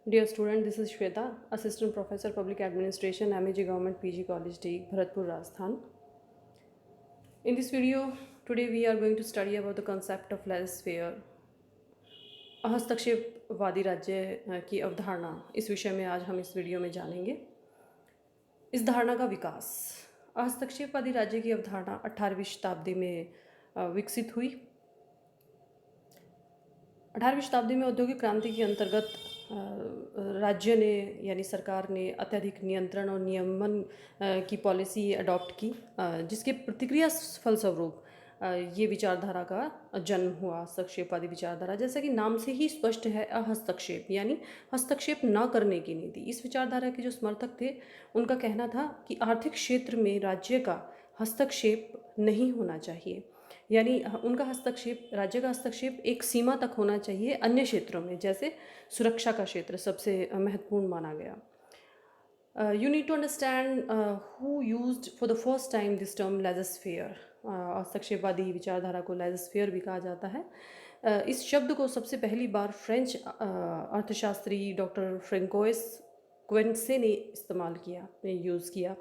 Dear student, this is Shweta, Assistant Professor Public Administration, MEG Government PG College D, Bharatpur, Rajasthan. In this video, today we are going to study about the concept of laissez-faire, हस्तक्षेपवादी राज्य की अवधारणा। इस विषय में आज हम इस video में जानेंगे। इस धारणा का विकास। हस्तक्षेपवादी राज्य की अवधारणा 18वीं शताब्दी में विकसित हुई। 18वीं शताब्दी में औद्योगिक क्रांति के अंतर्गत राज्य ने यानी सरकार ने अत्यधिक नियंत्रण और नियमन की पॉलिसी अडॉप्ट की, जिसके प्रतिक्रिया फलस्वरूप ये विचारधारा का जन्म हुआ, हस्तक्षेपवादी विचारधारा। जैसा कि नाम से ही स्पष्ट है, अहस्तक्षेप यानी हस्तक्षेप न करने की नीति। इस विचारधारा के जो समर्थक थे उनका कहना था कि आर्थिक क्षेत्र में राज्य का हस्तक्षेप नहीं होना चाहिए, यानी उनका हस्तक्षेप, राज्य का हस्तक्षेप एक सीमा तक होना चाहिए। अन्य क्षेत्रों में जैसे सुरक्षा का क्षेत्र सबसे महत्वपूर्ण माना गया। You need to understand who used for the first time this term laissez-faire। हस्तक्षेपवादी विचारधारा को laissez-faire भी कहा जाता है। इस शब्द को सबसे पहली बार फ्रेंच अर्थशास्त्री डॉक्टर फ्रेंकोइस क्वेंसे ने इस्तेमाल किया, यूज़ किया।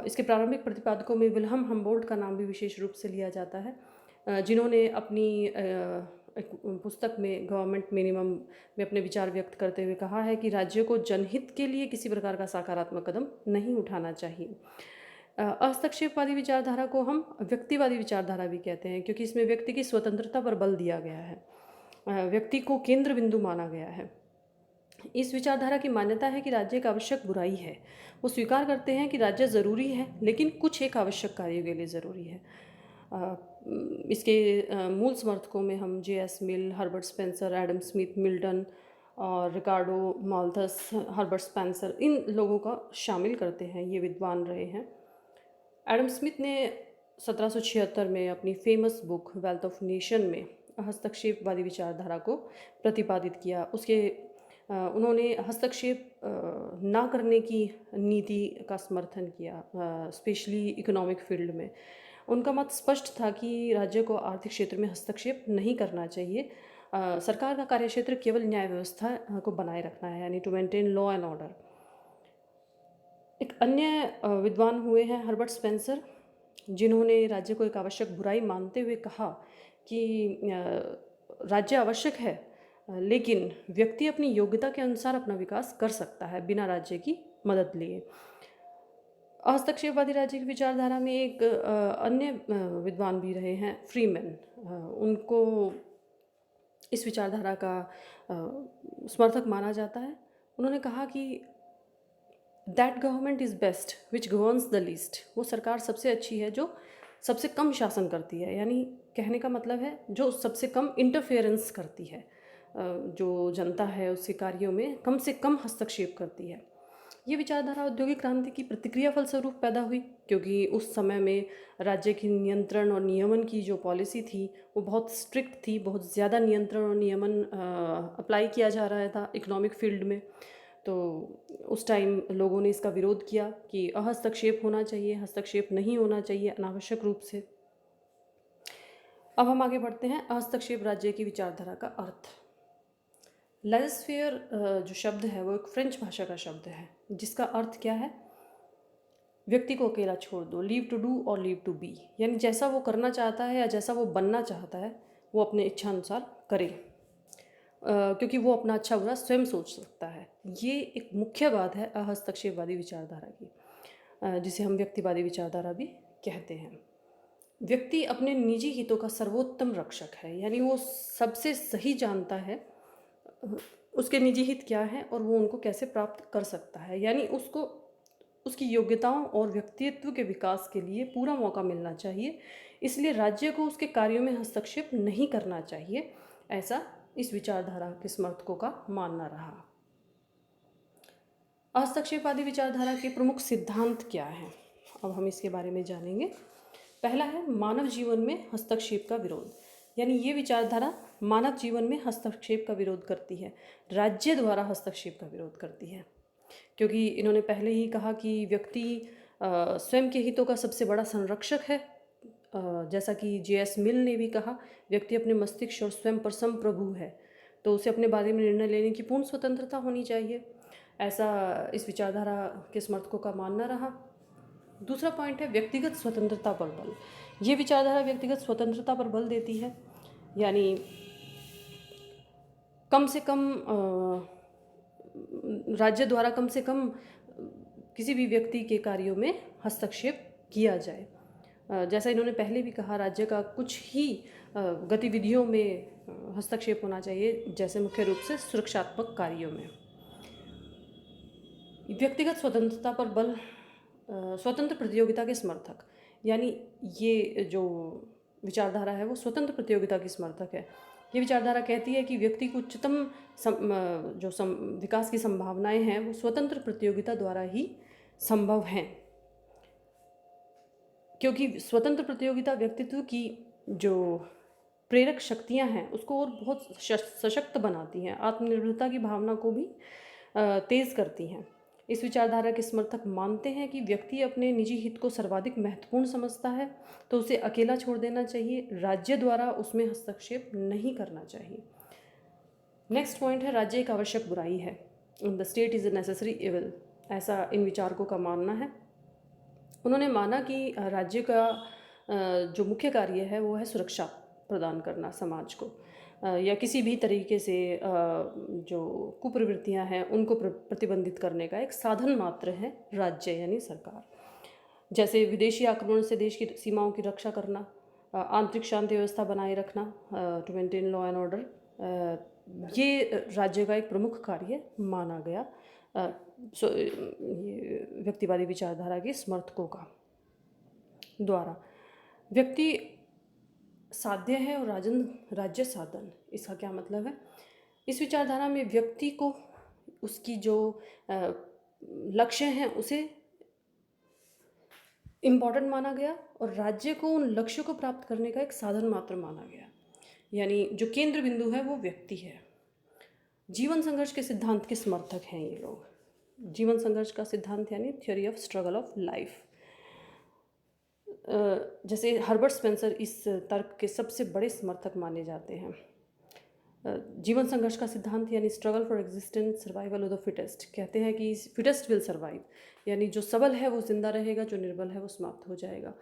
इसके प्रारंभिक प्रतिपादकों में विल्हम हम्बोल्ट का नाम भी विशेष रूप से लिया जाता है, जिन्होंने अपनी एक पुस्तक में गवर्नमेंट मिनिमम में अपने विचार व्यक्त करते हुए कहा है कि राज्य को जनहित के लिए किसी प्रकार का सकारात्मक कदम नहीं उठाना चाहिए। हस्तक्षेपवादी विचारधारा को हम व्यक्तिवादी विचारधारा भी कहते हैं, क्योंकि इसमें व्यक्ति की स्वतंत्रता पर बल दिया गया है, व्यक्ति को केंद्र बिंदु माना गया है। इस विचारधारा की मान्यता है कि राज्य एक आवश्यक बुराई है। वो स्वीकार करते हैं कि राज्य ज़रूरी है, लेकिन कुछ एक आवश्यक कार्यों के लिए ज़रूरी है। इसके मूल समर्थकों में हम J.S. Mill, Herbert Spencer, Adam Smith, Milton और रिकार्डो माल्थस, हर्बर्ट स्पेंसर, इन लोगों का शामिल करते हैं। ये विद्वान रहे हैं। एडम स्मिथ ने 1776 में अपनी famous book wealth of nation में हस्तक्षेपवादी विचारधारा को प्रतिपादित किया। उन्होंने हस्तक्षेप ना करने की नीति का समर्थन किया, स्पेशली इकोनॉमिक फील्ड में। उनका मत स्पष्ट था कि राज्य को आर्थिक क्षेत्र में हस्तक्षेप नहीं करना चाहिए। सरकार का कार्यक्षेत्र केवल न्याय व्यवस्था को बनाए रखना है, यानी to maintain law and order. एक अन्य विद्वान हुए हैं हर्बर्ट स्पेंसर, जिन्होंने राज्य को एक आवश्यक बुराई मानते हुए कहा कि राज्य आवश्यक है, लेकिन व्यक्ति अपनी योग्यता के अनुसार अपना विकास कर सकता है बिना राज्य की मदद लिए। हस्तक्षेपवादी राज्य की विचारधारा में एक अन्य विद्वान भी रहे हैं, फ्रीमैन। उनको इस विचारधारा का समर्थक माना जाता है। उन्होंने कहा कि that government is best which governs the least. वो सरकार सबसे अच्छी है जो सबसे कम शासन करती है, यानी कहने का मतलब है जो सबसे कम इंटरफेरेंस करती है, जो जनता है उसके कार्यों में कम से कम हस्तक्षेप करती है। ये विचारधारा औद्योगिक क्रांति की प्रतिक्रिया फलस्वरूप पैदा हुई, क्योंकि उस समय में राज्य की नियंत्रण और नियमन की जो पॉलिसी थी वो बहुत स्ट्रिक्ट थी। बहुत ज़्यादा नियंत्रण और नियमन अप्लाई किया जा रहा था इकोनॉमिक फील्ड में। तो उस टाइम लोगों ने इसका विरोध किया कि हस्तक्षेप होना चाहिए, हस्तक्षेप नहीं होना चाहिए अनावश्यक रूप से। अब हम आगे बढ़ते हैं। हस्तक्षेप राज्य की विचारधारा का अर्थ। laissez-faire जो शब्द है वो एक फ्रेंच भाषा का शब्द है, जिसका अर्थ क्या है? व्यक्ति को अकेला छोड़ दो, लीव टू डू और लीव टू बी, यानी जैसा वो करना चाहता है या जैसा वो बनना चाहता है वो अपने इच्छा अनुसार करे, क्योंकि वो अपना अच्छा बुरा स्वयं सोच सकता है। ये एक मुख्य बात है हस्तक्षेपवादी विचारधारा की, जिसे हम व्यक्तिवादी विचारधारा भी कहते हैं। व्यक्ति अपने निजी हितों का सर्वोत्तम रक्षक है, यानी वो सबसे सही जानता है उसके निजी हित क्या हैं और वो उनको कैसे प्राप्त कर सकता है, यानी उसको उसकी योग्यताओं और व्यक्तित्व के विकास के लिए पूरा मौका मिलना चाहिए। इसलिए राज्य को उसके कार्यों में हस्तक्षेप नहीं करना चाहिए, ऐसा इस विचारधारा के समर्थकों का मानना रहा। हस्तक्षेपवादी विचारधारा के प्रमुख सिद्धांत क्या हैं, अब हम इसके बारे में जानेंगे। पहला है मानव जीवन में हस्तक्षेप का विरोध, यानी ये विचारधारा मानव जीवन में हस्तक्षेप का विरोध करती है, राज्य द्वारा हस्तक्षेप का विरोध करती है। क्योंकि इन्होंने पहले ही कहा कि व्यक्ति स्वयं के हितों का सबसे बड़ा संरक्षक है। जैसा कि J.S. मिल ने भी कहा, व्यक्ति अपने मस्तिष्क और स्वयं पर संप्रभु है। तो उसे अपने बारे में निर्णय लेने की पूर्ण स्वतंत्रता होनी चाहिए, ऐसा इस विचारधारा के समर्थकों का मानना रहा। दूसरा पॉइंट है व्यक्तिगत स्वतंत्रता पर बल। ये विचारधारा व्यक्तिगत स्वतंत्रता पर बल देती है, यानी कम से कम राज्य द्वारा कम से कम किसी भी व्यक्ति के कार्यों में हस्तक्षेप किया जाए। जैसा इन्होंने पहले भी कहा, राज्य का कुछ ही गतिविधियों में हस्तक्षेप होना चाहिए, जैसे मुख्य रूप से सुरक्षात्मक कार्यों में। व्यक्तिगत स्वतंत्रता पर बल, स्वतंत्र प्रतियोगिता के समर्थक, यानी ये जो विचारधारा है वो स्वतंत्र प्रतियोगिता की समर्थक है। ये विचारधारा कहती है कि व्यक्ति को उच्चतम विकास की संभावनाएं हैं वो स्वतंत्र प्रतियोगिता द्वारा ही संभव हैं, क्योंकि स्वतंत्र प्रतियोगिता व्यक्तित्व की जो प्रेरक शक्तियां हैं उसको और बहुत सशक्त बनाती हैं, आत्मनिर्भरता की भावना को भी तेज करती हैं। इस विचारधारा के समर्थक मानते हैं कि व्यक्ति अपने निजी हित को सर्वाधिक महत्वपूर्ण समझता है तो उसे अकेला छोड़ देना चाहिए, राज्य द्वारा उसमें हस्तक्षेप नहीं करना चाहिए। नेक्स्ट पॉइंट है राज्य एक आवश्यक बुराई है, the state is a necessary evil, ऐसा इन विचारकों का मानना है। उन्होंने माना कि राज्य का जो मुख्य कार्य है वो है सुरक्षा प्रदान करना समाज को, या किसी भी तरीके से जो कुप्रवृत्तियां हैं उनको प्रतिबंधित करने का एक साधन मात्र है राज्य यानी सरकार। जैसे विदेशी आक्रमण से देश की सीमाओं की रक्षा करना, आंतरिक शांति व्यवस्था बनाए रखना, to maintain law and order, ये राज्य का एक प्रमुख कार्य माना गया ये व्यक्तिवादी विचारधारा के समर्थकों का द्वारा। व्यक्ति साध्य है और राज्य साधन, इसका क्या मतलब है? इस विचारधारा में व्यक्ति को उसकी जो लक्ष्य हैं उसे इम्पॉर्टेंट माना गया और राज्य को उन लक्ष्यों को प्राप्त करने का एक साधन मात्र माना गया, यानी जो केंद्र बिंदु है वो व्यक्ति है। जीवन संघर्ष के सिद्धांत के समर्थक हैं ये लोग। जीवन संघर्ष का सिद्धांत यानी theory of struggle of life. जैसे हर्बर्ट स्पेंसर इस तर्क के सबसे बड़े समर्थक माने जाते हैं। जीवन संघर्ष का सिद्धांत यानी struggle for existence survival of the fittest, कहते हैं कि फिटेस्ट विल सर्वाइव, यानी जो सबल है वो जिंदा रहेगा, जो निर्बल है वो समाप्त हो जाएगा।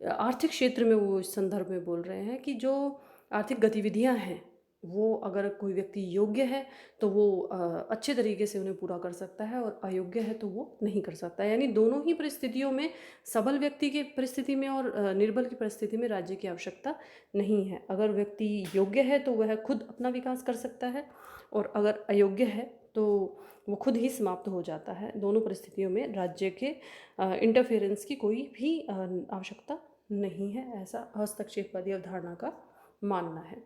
आर्थिक क्षेत्र में वो इस संदर्भ में बोल रहे हैं कि जो आर्थिक गतिविधियां हैं वो अगर कोई व्यक्ति योग्य है तो वो अच्छे तरीके से उन्हें पूरा कर सकता है और अयोग्य है तो वो नहीं कर सकता, यानी दोनों ही परिस्थितियों में, सबल व्यक्ति की परिस्थिति में और निर्बल की परिस्थिति में राज्य की आवश्यकता नहीं है। अगर व्यक्ति योग्य है तो वह खुद अपना विकास कर सकता है और अगर अयोग्य है तो वो खुद ही समाप्त हो जाता है। दोनों परिस्थितियों में राज्य के इंटरफेरेंस की कोई भी आवश्यकता नहीं है, ऐसा हस्तक्षेपवादी अवधारणा का मानना है।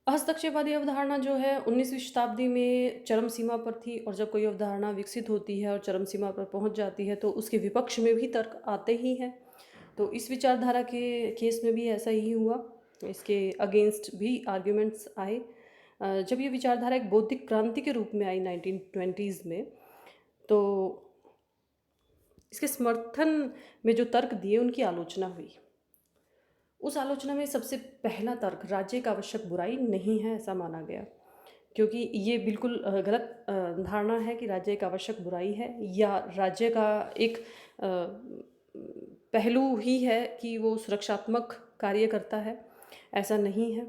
हस्तक्षेपवादी अवधारणा जो है 19वीं शताब्दी में चरम सीमा पर थी और जब कोई अवधारणा विकसित होती है और चरम सीमा पर पहुंच जाती है तो उसके विपक्ष में भी तर्क आते ही हैं। तो इस विचारधारा के केस में भी ऐसा ही हुआ, इसके अगेंस्ट भी आर्ग्यूमेंट्स आए। जब ये विचारधारा एक बौद्धिक क्रांति के रूप में आई 1920s में, तो इसके समर्थन में जो तर्क दिए उनकी आलोचना हुई। उस आलोचना में सबसे पहला तर्क राज्य एक आवश्यक बुराई नहीं है ऐसा माना गया, क्योंकि ये बिल्कुल गलत धारणा है कि राज्य एक आवश्यक बुराई है या राज्य का एक पहलू ही है कि वो सुरक्षात्मक कार्य करता है। ऐसा नहीं है,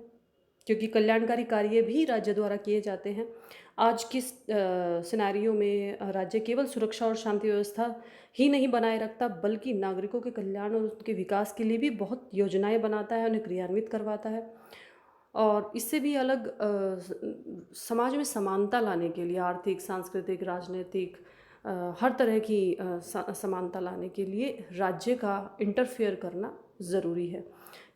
क्योंकि कल्याणकारी कार्य भी राज्य द्वारा किए जाते हैं। आज की सिनेरियो में राज्य केवल सुरक्षा और शांति व्यवस्था ही नहीं बनाए रखता बल्कि नागरिकों के कल्याण और उनके विकास के लिए भी बहुत योजनाएं बनाता है, उन्हें क्रियान्वित करवाता है। और इससे भी अलग समाज में समानता लाने के लिए, आर्थिक, सांस्कृतिक, राजनीतिक हर तरह की समानता लाने के लिए राज्य का इंटरफेयर करना ज़रूरी है,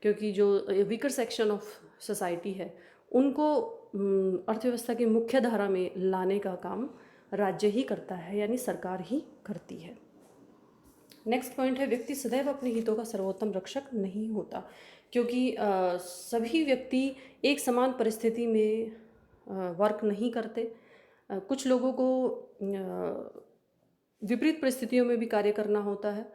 क्योंकि जो वीकर सेक्शन ऑफ सोसाइटी है उनको अर्थव्यवस्था की मुख्य धारा में लाने का काम राज्य ही करता है, यानी सरकार ही करती है। नेक्स्ट पॉइंट है व्यक्ति सदैव अपने हितों का सर्वोत्तम रक्षक नहीं होता, क्योंकि सभी व्यक्ति एक समान परिस्थिति में वर्क नहीं करते। कुछ लोगों को विपरीत परिस्थितियों में भी कार्य करना होता है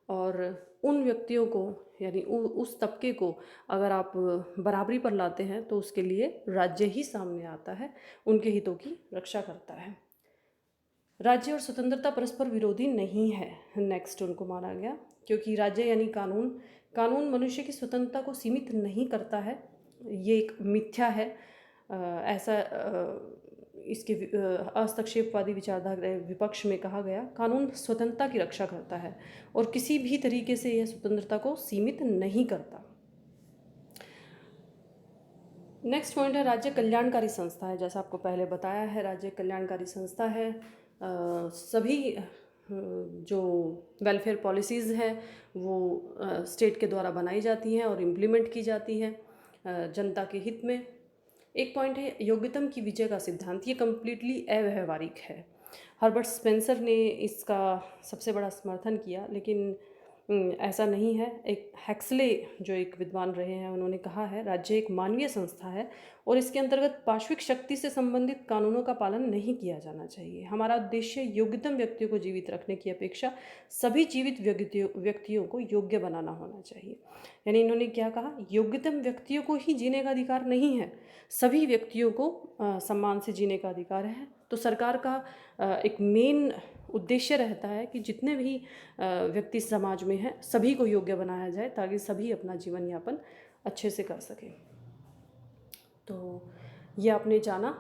और उन व्यक्तियों को यानी उस तबके को अगर आप बराबरी पर लाते हैं तो उसके लिए राज्य ही सामने आता है, उनके हितों की रक्षा करता है। राज्य और स्वतंत्रता परस्पर विरोधी नहीं है, नेक्स्ट उनको माना गया, क्योंकि राज्य यानी कानून, कानून मनुष्य की स्वतंत्रता को सीमित नहीं करता है, ये एक मिथ्या है। ऐसा इसके हस्तक्षेपवादी विचारधारा विपक्ष में कहा गया, कानून स्वतंत्रता की रक्षा करता है और किसी भी तरीके से यह स्वतंत्रता को सीमित नहीं करता। नेक्स्ट पॉइंट है राज्य कल्याणकारी संस्था है। जैसा आपको पहले बताया है, राज्य कल्याणकारी संस्था है। सभी जो वेलफेयर पॉलिसीज़ हैं वो स्टेट के द्वारा बनाई जाती हैं और इम्प्लीमेंट की जाती हैं जनता के हित में। एक पॉइंट है योग्यतम की विजय का सिद्धांत, ये कम्प्लीटली अव्यावहारिक है। हर्बर्ट स्पेंसर ने इसका सबसे बड़ा समर्थन किया, लेकिन ऐसा नहीं है। एक हैक्सले जो एक विद्वान रहे हैं, उन्होंने कहा है राज्य एक मानवीय संस्था है और इसके अंतर्गत पार्श्विक शक्ति से संबंधित कानूनों का पालन नहीं किया जाना चाहिए। हमारा उद्देश्य योग्यतम व्यक्तियों को जीवित रखने की अपेक्षा सभी जीवित व्यक्तियों को योग्य बनाना होना चाहिए। यानी इन्होंने क्या कहा, योग्यतम व्यक्तियों को ही जीने का अधिकार नहीं है, सभी व्यक्तियों को सम्मान से जीने का अधिकार है। तो सरकार का एक मेन उद्देश्य रहता है कि जितने भी व्यक्ति समाज में हैं सभी को योग्य बनाया जाए ताकि सभी अपना जीवन यापन अच्छे से कर सकें। तो ये आपने जाना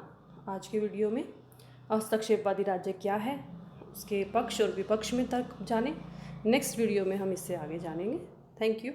आज के वीडियो में, हस्तक्षेपवादी राज्य क्या है, उसके पक्ष और विपक्ष में तर्क जाने। नेक्स्ट वीडियो में हम इससे आगे जानेंगे। Thank you.